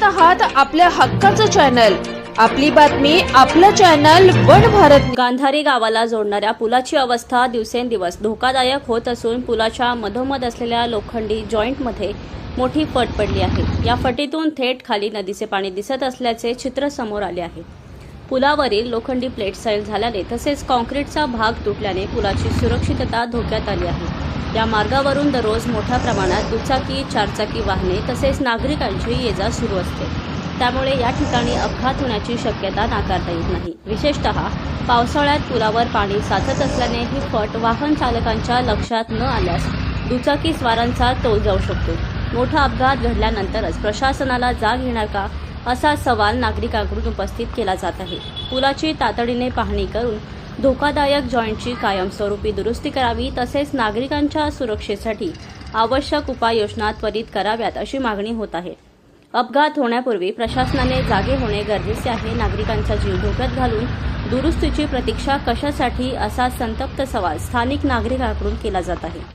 आहात आपल्या हक्काचं चॅनल, आपली बातमी आपलं चॅनल वन भारत। गांधारी गावाला जोडणाऱ्या पुलाची अवस्था दिवसेंदिवस धोकादायक होत असून पुलाच्या मधोमध असलेल्या लोखंडी जॉईंटमध्ये मोठी फट पडली आहे। या फटीतून थेट खाली नदीचे पाणी दिसत असल्याचे चित्र समोर आले आहे। पुलावरील लोखंडी प्लेट सैल झाल्याने तसेच कॉन्क्रीटचा भाग तुटल्याने पुलाची सुरक्षितता धोक्यात आली आहे। या मार्गावरून दररोज मोठ्या प्रमाणात दुचाकी, चारचाकी वाहने तसेच नागरिकांची ये-जा सुरू असते। त्यामुळे या ठिकाणी अपघात होण्याची शक्यता नाकारता येत नाही। विशेषतः पावसाळ्यात पुलावर पाणी साचत असल्याने ही फट वाहन चालकांच्या लक्षात न आल्यास दुचाकी स्वारांचा तोल जाऊ शकतो। मोठा अपघात घडल्यानंतरच प्रशासनाला जाग येणार का, असा सवाल नागरिकांकडून उपस्थित केला जात आहे। पुलाची तातडीने पाहणी करून धोकादायक जॉईंटची कायमस्वरूपी दुरुस्ती करावी तसेच नागरिकांच्या सुरक्षेसाठी आवश्यक उपाययोजना त्वरित कराव्यात अशी मागणी होत आहे। अपघात होण्यापूर्वी प्रशासनाने जागे होणे गरजेचे आहे। नागरिकांचा जीव धोक्यात घालून दुरुस्तीची प्रतीक्षा कशासाठी, असा संतप्त सवाल स्थानिक नागरिकांकडून केला जात आहे।